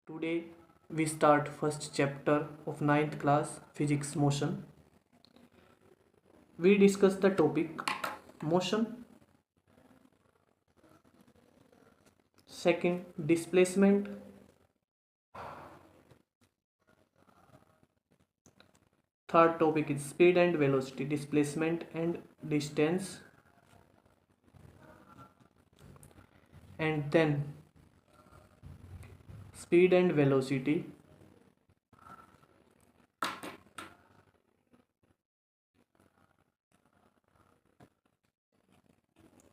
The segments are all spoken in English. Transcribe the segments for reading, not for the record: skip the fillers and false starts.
Today we start first chapter of ninth class physics motion. We discuss the topic motion, second displacement, third topic is speed and velocity, displacement and distance, and then speed and velocity,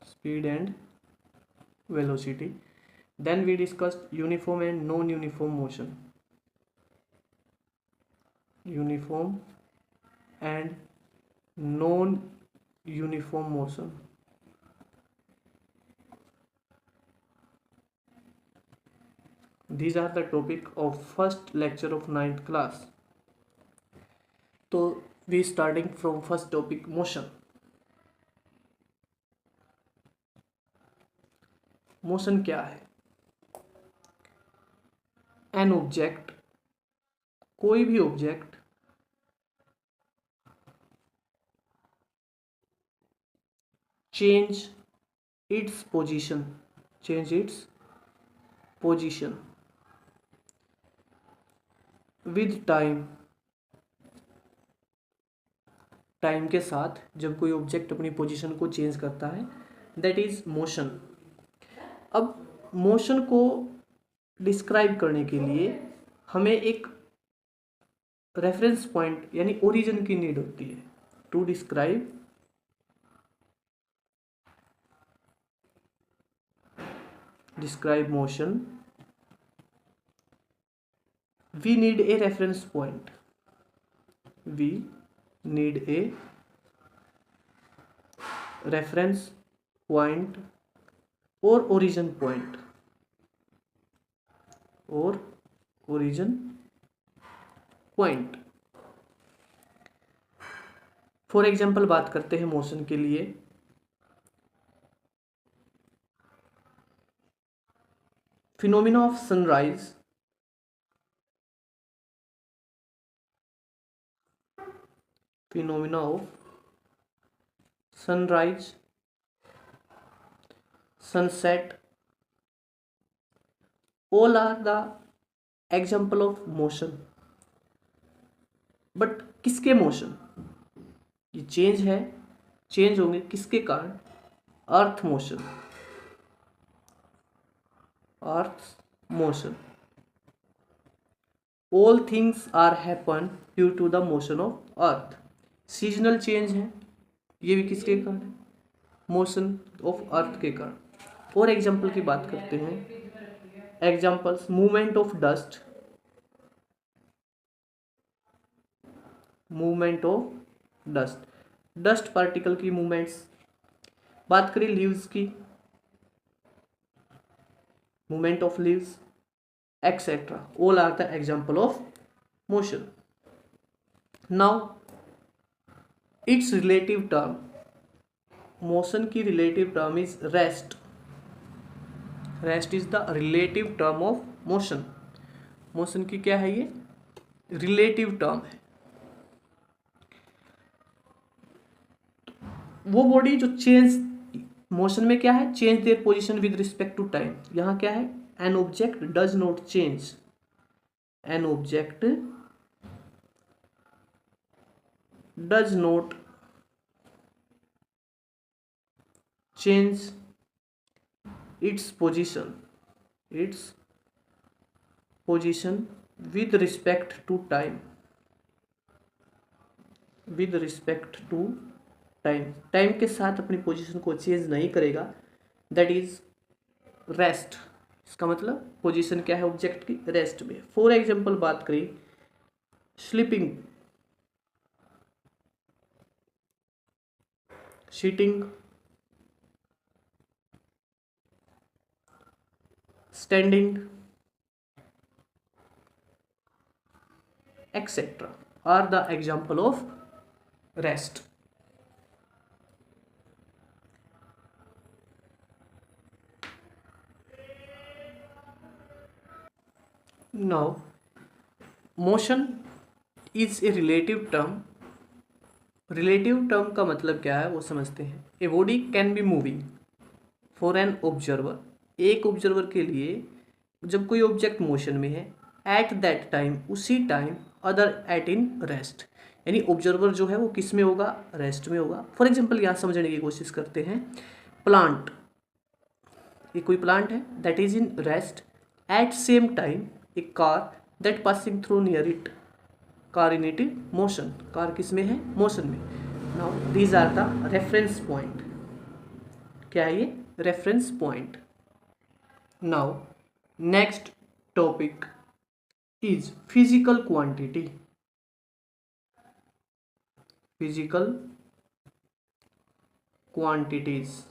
speed and velocity. Then we discussed uniform and non-uniform motion, uniform and non-uniform motion. These are the topic of first lecture of ninth class. So we starting from first topic motion. Motion क्या है? An object, कोई भी object change its position, change its position with time, time के साथ जब कोई object अपनी position को चेंज करता है दैट इज मोशन। अब मोशन को डिस्क्राइब करने के लिए हमें एक रेफरेंस पॉइंट यानी ओरिजिन की नीड होती है। To describe motion we need a reference point, we need a reference point or origin point or origin point। For example बात करते हैं मोशन के लिए। Phenomena of sunrise, phenomena of sunrise, sunset, all are the example of motion। But किसके motion? ये change है, change होंगे किसके कारण? Earth motion, earth motion. All things are happen due to the motion of earth. Seasonal change है, ये भी किसके कारण है? मोशन ऑफ अर्थ के कारण। और एग्जाम्पल की बात करते हैं। Examples movement of dust, movement of dust, dust particle की मूवमेंट्स। बात करें लीव्स की, movement of leaves etcetera, all are the example of motion. Now it's relative term, motion की relative term is rest. Rest is the relative term of motion. Motion की क्या है? ये relative term है। वो बॉडी जो change, motion में क्या है? Change there position with respect to time. यहां क्या है? An object does not change, an object does not change its position with respect to time, with respect to time, time के साथ अपनी पोजीशन को चेंज नहीं करेगा, दैट इज रेस्ट। इसका मतलब पोजीशन क्या है ऑब्जेक्ट की? रेस्ट में। फॉर एग्जांपल बात करें sleeping, sitting, standing, etc. are the example of rest। Now, motion is a relative term. Relative term का मतलब क्या है वो समझते हैं. A body can be moving for an observer. एक ऑब्जर्वर के लिए जब कोई ऑब्जेक्ट मोशन में है, एट दैट टाइम, उसी time, other at in rest. यानी ऑब्जर्वर जो है वो किस में होगा, रेस्ट में होगा. फॉर एग्जाम्पल यहाँ समझने की कोशिश करते हैं. प्लांट, ये कोई प्लांट है that is in rest. At same time a car that passing through near it, car in it motion. Car किस में है, मोशन में. Now these are the reference point. क्या है ये, reference point. Now next topic is physical quantity. Physical quantities.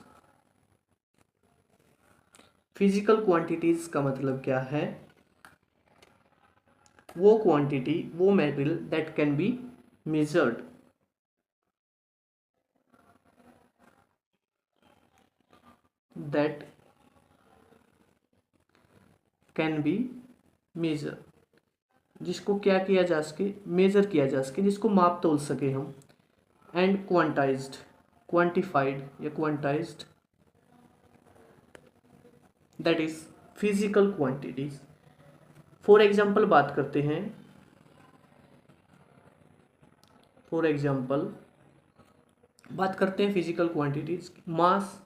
Physical quantities का मतलब क्या है, वो क्वांटिटी, वो material that can be measured. That can be measure, जिसको क्या किया जा सके, मेजर किया जा सके, जिसको माप तोल सके हम. एंड क्वांटाइज्ड, क्वांटिफाइड या quantized, that is physical quantities. For example बात करते हैं. फॉर एग्जाम्पल बात करते हैं फिजिकल क्वांटिटीज. मास,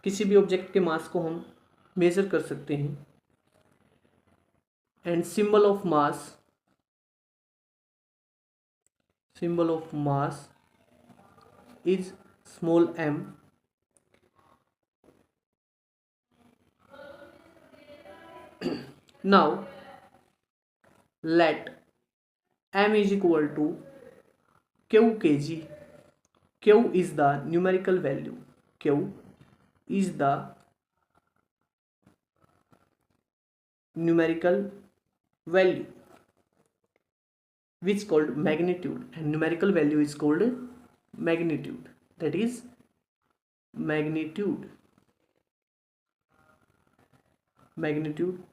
किसी भी ऑब्जेक्ट के मास को हम मेजर कर सकते हैं. And symbol of mass, symbol of mass is small m. Now let m is equal to q kg. Q is the numerical value. Q is the numerical value which is called magnitude, and numerical value is called magnitude. That is magnitude. Magnitude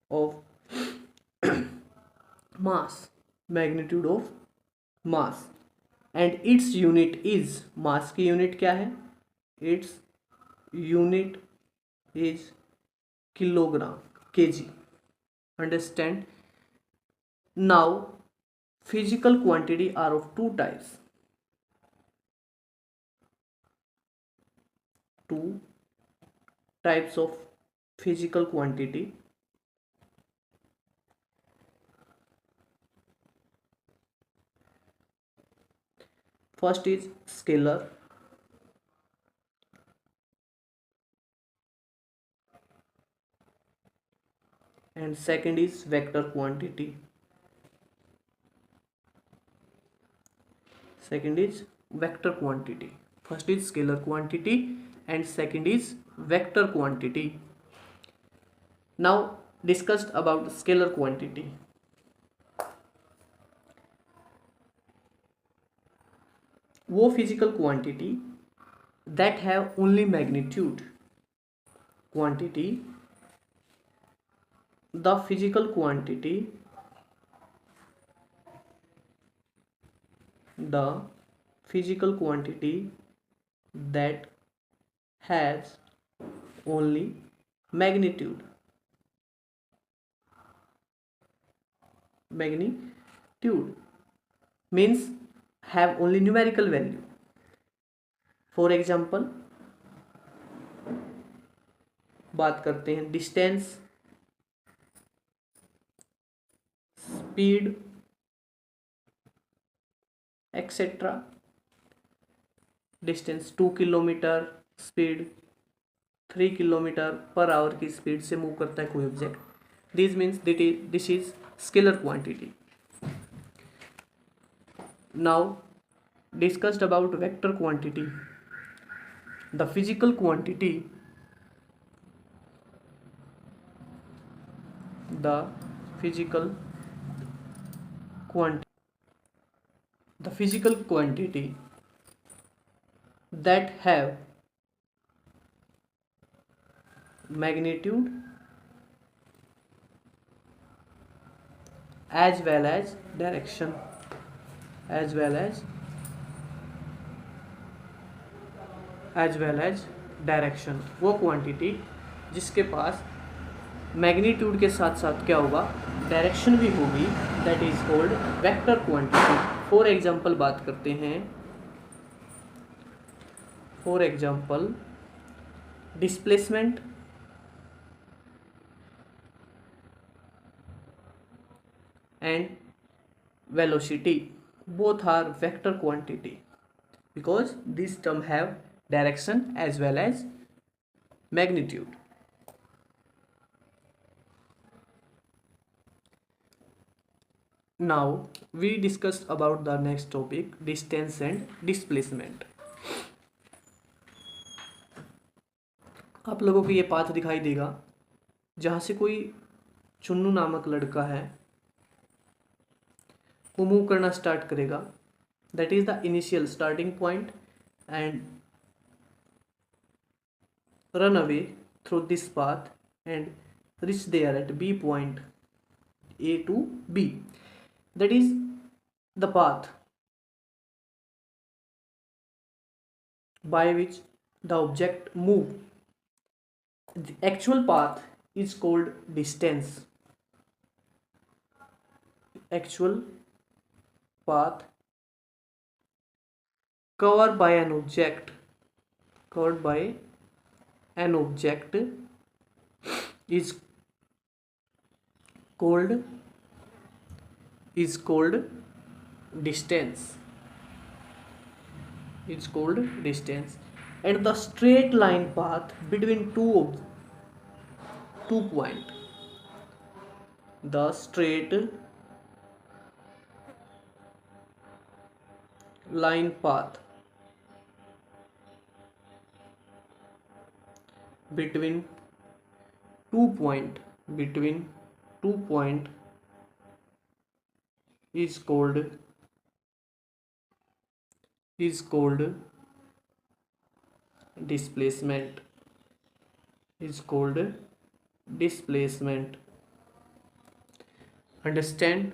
of mass. Magnitude of mass. And its unit is, mass की unit क्या है, its unit is kilogram, kg. Understand? Now physical quantity are of two types. Two types of physical quantity. First is scalar, and second is vector quantity. Second is vector quantity. First is scalar quantity and second is vector quantity. Now discussed about scalar quantity. वो physical quantity that have only magnitude. Quantity, the physical quantity, the physical quantity that has only magnitude. Magnitude means have only numerical value. For example बात करते हैं distance, speed etcetera. Distance 2 kilometre, speed 3 kilometre per our की speed से move करता है कोई object. This means this is scalar quantity. Now discussed about vector quantity. The physical quantity, the physical quantity, the physical quantity that have magnitude as well as direction, as well as direction, वो quantity जिसके पास magnitude के साथ साथ क्या होगा, direction भी होगी, that is called vector quantity. For example बात करते हैं, for example displacement and velocity, both are vector quantity because these term have direction as well as magnitude. Now we discussed about the next topic, distance and displacement. आप लोगों को ये path दिखाई देगा जहाँ से कोई चुन्नू नामक लड़का है वो मूव करना स्टार्ट करेगा, that is the initial starting point, and run away through this path and reach there at B point, A to B. That is the path by which the object move. The actual path is called distance. Actual path covered by an object, is called distance. It's called distance. And the straight line path between two point, the straight line path between two point is called displacement. Understand?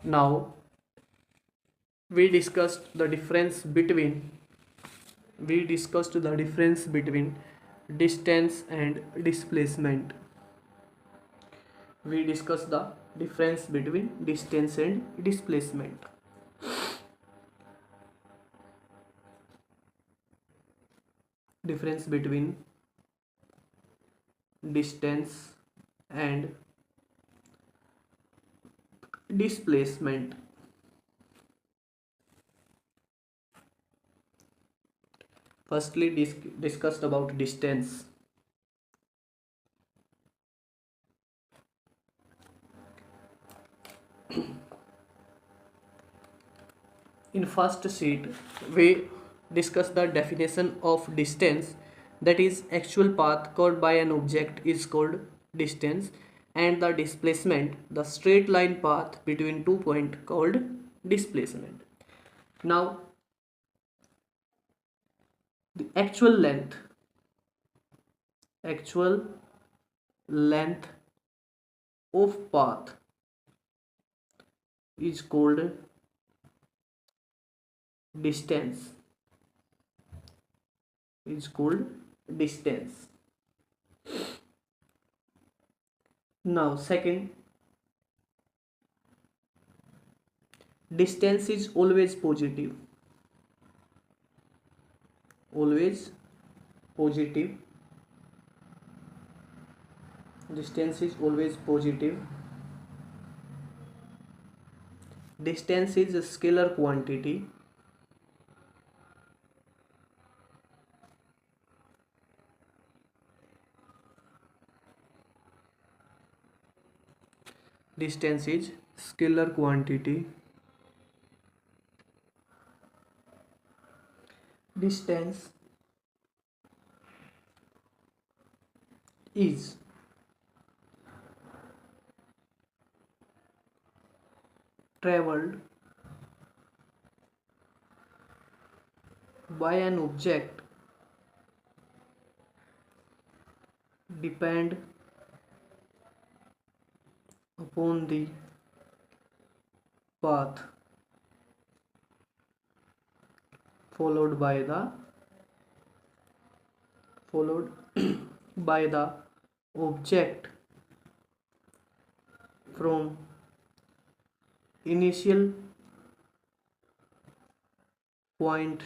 Now we discussed the difference between distance and displacement. Difference between distance and displacement. Firstly, discussed about distance. In first sheet, we discuss the definition of distance, that is actual path covered by an object is called distance, and the displacement, the straight line path between 2 points called displacement. Now the actual length of path is called distance. Now second, distance is always positive. Distance is always positive. Distance is a scalar quantity. Distance is scalar quantity. Distance is traveled by an object depend upon the path followed followed by the object from initial point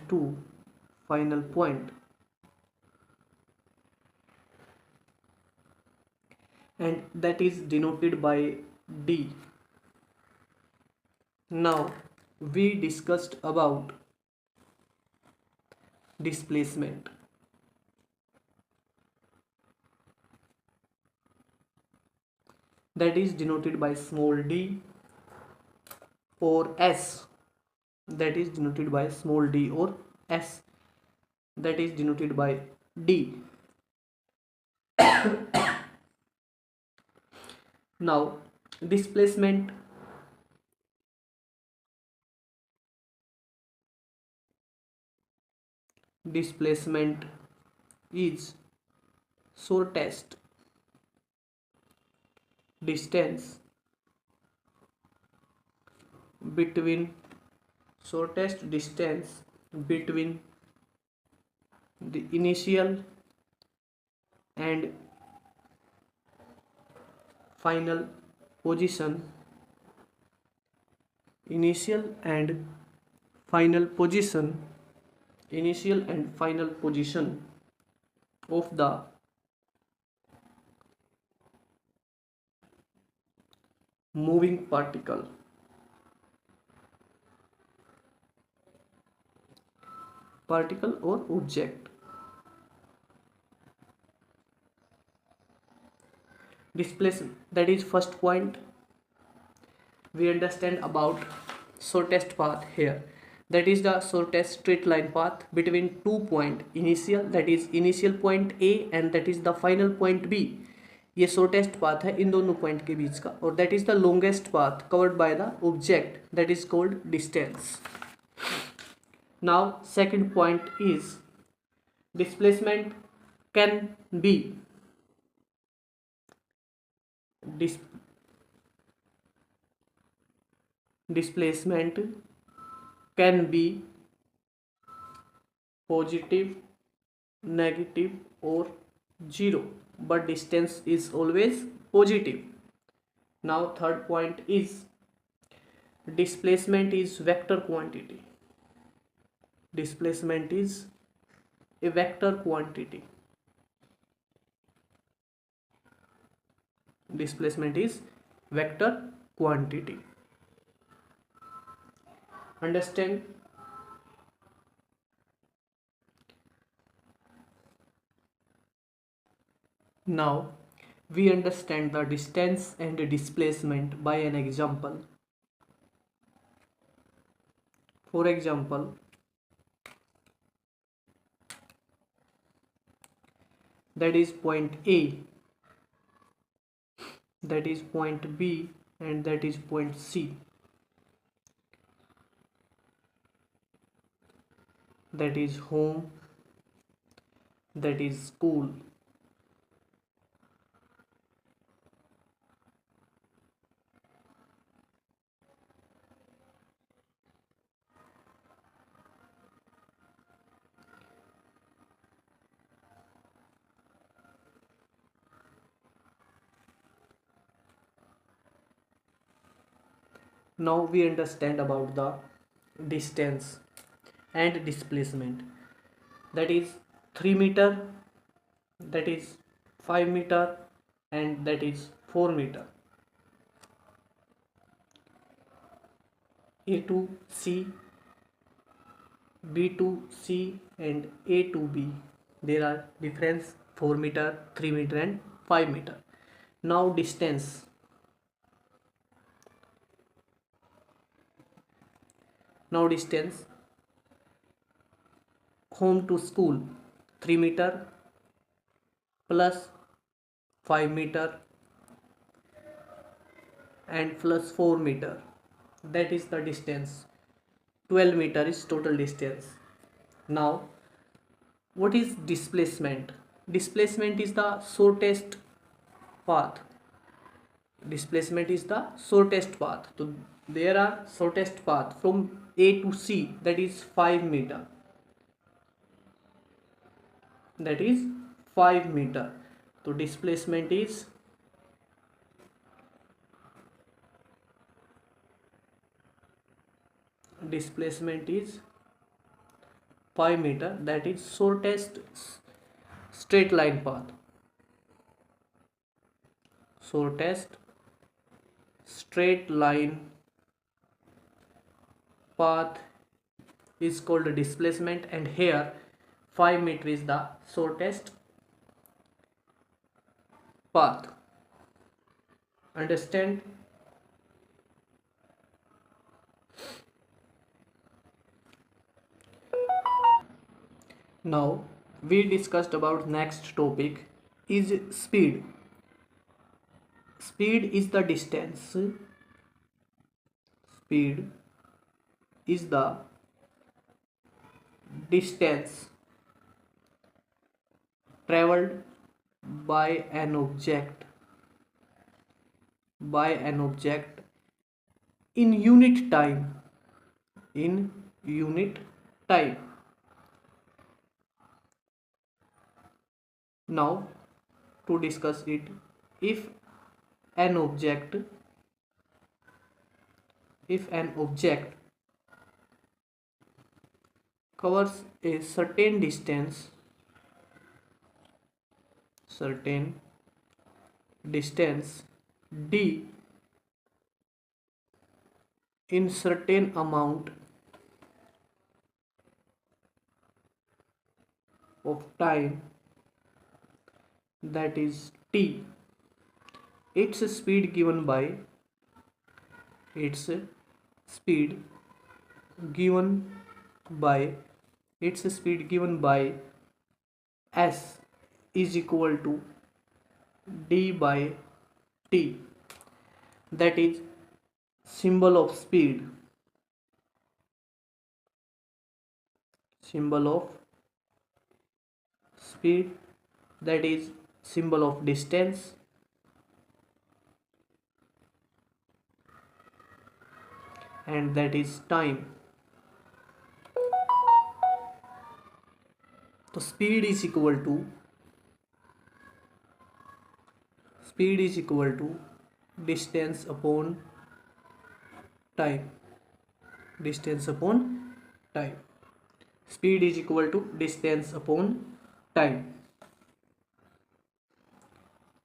to final point, and that is denoted by D. Now we discussed about displacement. That is denoted by small d or s. That is denoted by small d or s. That is denoted by d. Now displacement is shortest distance between the initial and final position initial and final position of the moving particle or object. Displacement, that is first point. We understand about shortest path here. That is the shortest straight line path between two point initial, that is initial point A, and that is the final point B. ये shortest path है इन दोनों point के बीच का, और that is the longest path covered by the object, that is called distance. Now second point is displacement can be displacement can be positive, negative or zero, but distance is always positive. Now third point is displacement is vector quantity. Displacement is a vector quantity. Displacement is vector quantity. Understand? Now we understand the distance and displacement by an example. For example, that is point A, that is point B, and that is point C. That is home, that is school. Now we understand about the distance and displacement. That is 3 meter, that is 5 meter, and that is 4 meter. A to C, B to C, and A to B. There are difference 4 meter, 3 meter, and 5 meter. Now distance. Home to school 3 meter plus 5 meter and plus 4 meter, that is the distance. 12 meter is total distance. Now what is displacement? Displacement is the shortest path. Displacement is the shortest path. So there are shortest path from A to C, that is 5 meter. That is 5 meter. So displacement is displacement is 5 meter, that is shortest straight line path. Shortest straight line path is called displacement, and here 5 meter is the shortest path. Understand? Now we discussed about next topic is speed. Speed is the distance. Speed is the distance traveled by an object in unit time. In unit time. Now to discuss it, if an object covers a certain distance d in certain amount of time, that is t, its speed given by its speed given by s is equal to d by t, that is symbol of speed, that is symbol of distance, and that is time. So speed is equal to distance upon time. Speed is equal to distance upon time.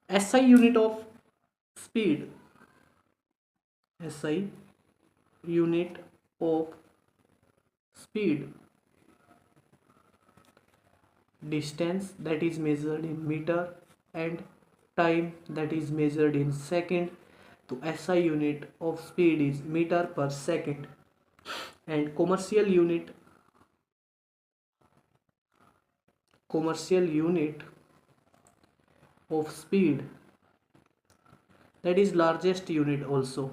SI unit of speed. SI unit of speed. Distance, that is measured in meter, and time, that is measured in second. So SI unit of speed is meter per second, and commercial unit of speed, that is largest unit also.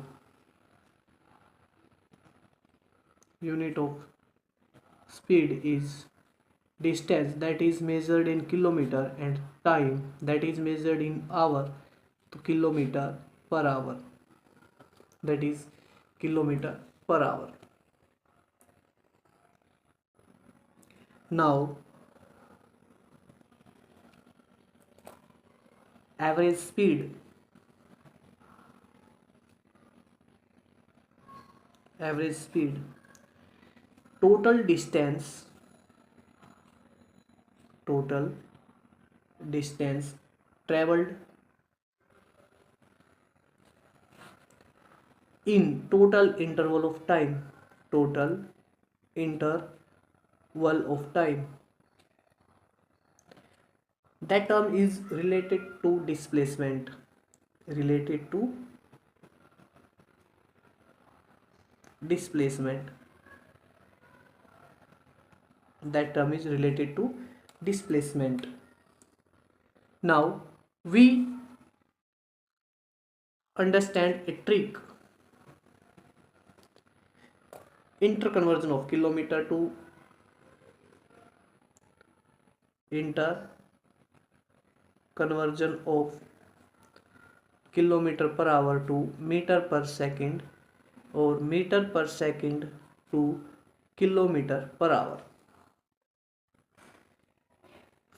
Unit of speed is distance, that is measured in kilometer, and time, that is measured in hour. To kilometer per hour, that is kilometer per hour. Now average speed. Total distance traveled in total interval of time. That term is related to displacement. That term is related to displacement. Now we understand a trick. Interconversion of kilometer to interconversion of kilometre per hour to metre per second और metre per second to kilometre per hour.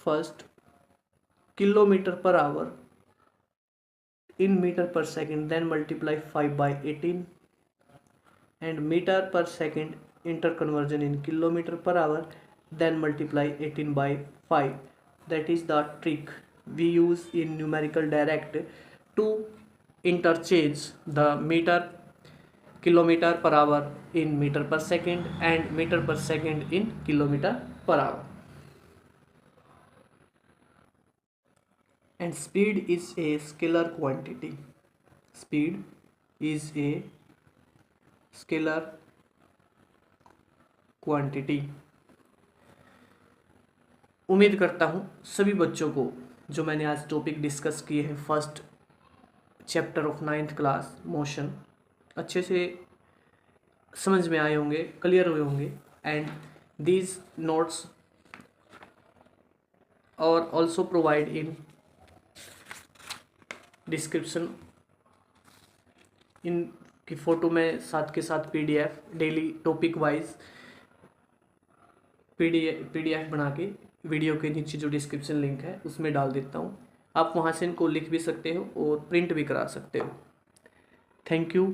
First, kilometre per hour in meter per second, then multiply 5 by 18, and meter per second interconversion in kilometer per hour, then multiply 18 by 5. That is the trick we use in numerical direct to interchange the meter kilometer per hour in meter per second and meter per second in kilometer per hour. And speed is a scalar quantity. Speed is a scalar quantity. उम्मीद करता हूँ सभी बच्चों को जो मैंने आज topic discuss किए हैं first chapter of 9th class motion अच्छे से समझ में आए होंगे, क्लियर हुए होंगे। एंड दीज नोट्स और also provide in description in की फ़ोटो में साथ के साथ PDF daily topic wise PDF बना के वीडियो के नीचे जो डिस्क्रिप्शन लिंक है उसमें डाल देता हूँ। आप वहाँ से इनको लिख भी सकते हो और प्रिंट भी करा सकते हो। Thank you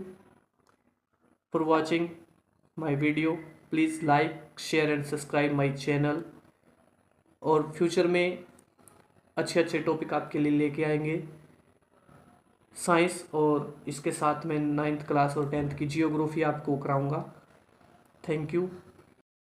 for watching my video. Please like, share and subscribe my channel. और फ्यूचर में अच्छे अच्छे टॉपिक आपके लिए लेके आएंगे साइंस, और इसके साथ में 9th क्लास और 10th की जियोग्राफी आपको कराऊंगा। Thank you.